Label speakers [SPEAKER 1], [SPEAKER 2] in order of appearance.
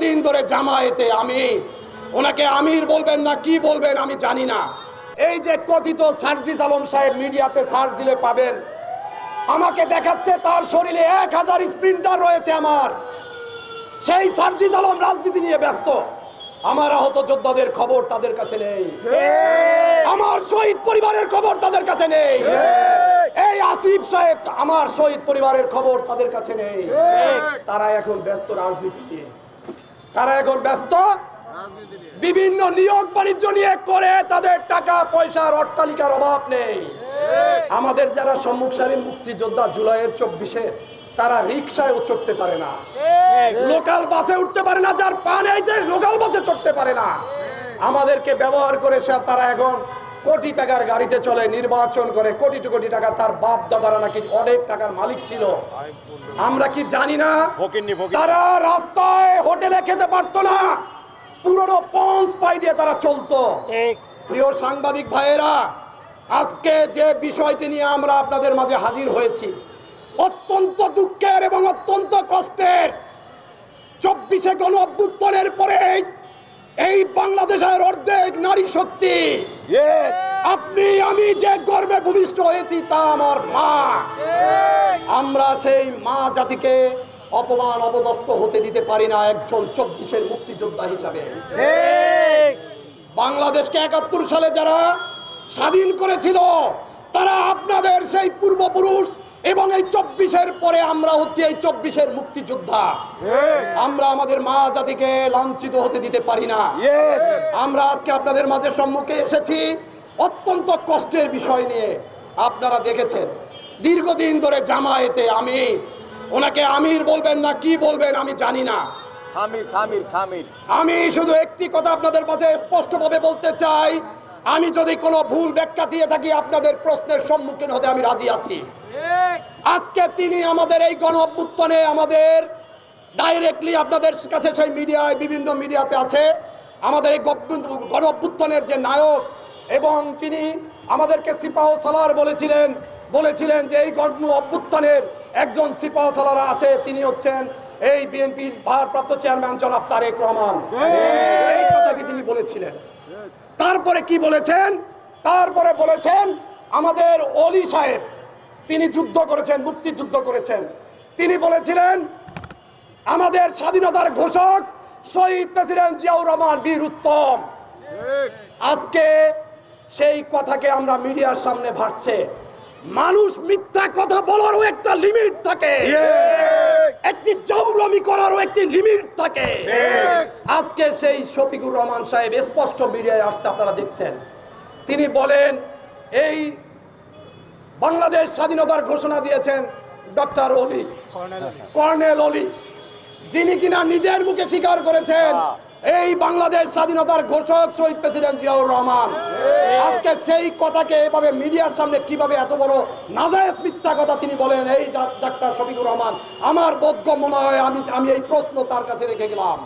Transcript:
[SPEAKER 1] দীর্ঘদিন ধরে জামায়াতে আমির, ওনাকে আমির বলবেন না কি বলবেন আমি জানি না। এই যে কথিত সার্জিস আলম সাহেব, মিডিয়াতে সার্চ দিলে পাবেন, আমাকে দেখাচ্ছে তার শরীরে 1000 স্প্রিন্টার রয়েছে। আমার সেই সার্জিস আলম রাজনীতি নিয়ে ব্যস্ত। আমার আহত যোদ্ধাদের খবর তাদের কাছে নেই, আমার শহীদ পরিবারের খবর তাদের কাছে নেই, এই আসিফ সাহেব আমার শহীদ পরিবারের খবর তাদের কাছে নেই। তারা এখন ব্যস্ত রাজনীতি নিয়ে, তারা এখন ব্যস্ত বিভিন্ন নিয়োগ বাণিজ্য নিয়ে করে। তাদের টাকা পয়সার অট্টালিকার অভাব নেই। আমাদের যারা সম্মুখ সারির মুক্তিযোদ্ধা জুলাইয়ের 24-এর, তারা রিক্সায়ও চড়তে পারে না, লোকাল বাসে উঠতে পারে না, যার পা নেই লোকাল বাসে চড়তে পারে না। আমাদেরকে ব্যবহার করে তারা এখন কোটি টাকার গাড়িতে চলে, নির্বাচন করে, কোটি কোটি টাকা। তার বাপ দাদারা নাকি অনেক টাকার মালিক ছিল, আমরা কি জানি না? তারা রাস্তায় হোটেলে খেতে পারতো না, পুরনো পঞ্চ পাই দিয়ে তারা চলতো। প্রিয় সাংবাদিক ভাইয়েরা, আজকে যে বিষয়টি নিয়ে আমরা আপনাদের মাঝে হাজির হয়েছি, অত্যন্ত দুঃখের এবং অত্যন্ত কষ্টের। 24-এ গণ অভ্যুত্থানের পরে এই বাংলাদেশের অর্ধেক নারী শক্তি, আপনি আমি যে গর্বে ভূমিষ্ঠ হয়েছি তা আমার মা। আমরা সেই মা জাতিকে অপমান অপদস্থ হতে দিতে পারি না একজন 24-এর মুক্তিযোদ্ধা হিসাবে। বাংলাদেশকে 71 সালে যারা স্বাধীন করেছিল, তারা আপনাদের সেই পূর্বপুরুষ, এবং এই 24-এর পরে আমরা হচ্ছে এই 24-এর মুক্তিযোদ্ধা। আমরা আমাদের মা জাতিকে লাঞ্ছিত হতে দিতে পারি না। আমরা আজকে আপনাদের মাঝে সম্মুখে এসেছি অত্যন্ত কষ্টের বিষয় নিয়ে। আপনারা দেখেছেন দীর্ঘদিন ধরে জামায়াতে আমির, ওনাকে আমির বলবেন না কি বলবেন আমি জানি না। আমি শুধু একটি কথা আপনাদের মাঝে স্পষ্টভাবে বলতে চাই, আমি যদি কোনো ভুল ব্যাখ্যা দিয়ে থাকি আপনাদের প্রশ্নের সম্মুখীন হতে আমি রাজি আছি। আজকে তিনি আমাদের এই গণ অভ্যুত্থানে, আমাদের ডাইরেক্টলি আপনাদের কাছে সেই মিডিয়ায়, বিভিন্ন মিডিয়াতে আছে, আমাদের এই গণ অভ্যুত্থানের যে নায়ক, এবং যিনি আমাদেরকে সিপাহ সালার বলেছিলেন যে এই গণ অভ্যুত্থানের একজন সিপাহ সালার আছে, তিনি হচ্ছেন এই বিএনপির ভারপ্রাপ্ত চেয়ারম্যান জনাব তারেক রহমান। এই কথাটি তিনি বলেছিলেন। তারপরে কি বলেছেন? তারপরে বলেছেন আমাদের অলি সাহেব, তিনি যুদ্ধ করেছেন, মুক্তিযুদ্ধ করেছেন। তিনি বলেছিলেন আমাদের স্বাধীনতার ঘোষক শহীদ প্রেসিডেন্ট জিয়াউর রহমান বীর উত্তম। আজকে সেই কথাকে আমরা মিডিয়ার সামনে ভাসছে। মানুষ মিথ্যা কথা বলারও একটা লিমিট থাকে, একটি জৌরামি করারও একটি লিমিট থাকে। আজকে সেই শফিকুর রহমান সাহেব স্পষ্ট মিডিয়ায় আসছে, আপনারা দেখছেন। তিনি বলেন এই বাংলাদেশ স্বাধীনতার ঘোষণা দিয়েছেন ডক্টর অলি, কর্নেল অলি, যিনি কিনা নিজের মুখে স্বীকার করেছেন এই বাংলাদেশ স্বাধীনতার ঘোষক শহীদ প্রেসিডেন্ট জিয়াউর রহমান। আজকে সেই কথাকে এভাবে মিডিয়ার সামনে কিভাবে এত বড় নাজায়েজ মিথ্যা কথা তিনি বলেন এই ডাক্তার শফিকুর রহমান, আমার বোধগম্য নয়। আমি এই প্রশ্ন তার কাছে রেখে গেলাম।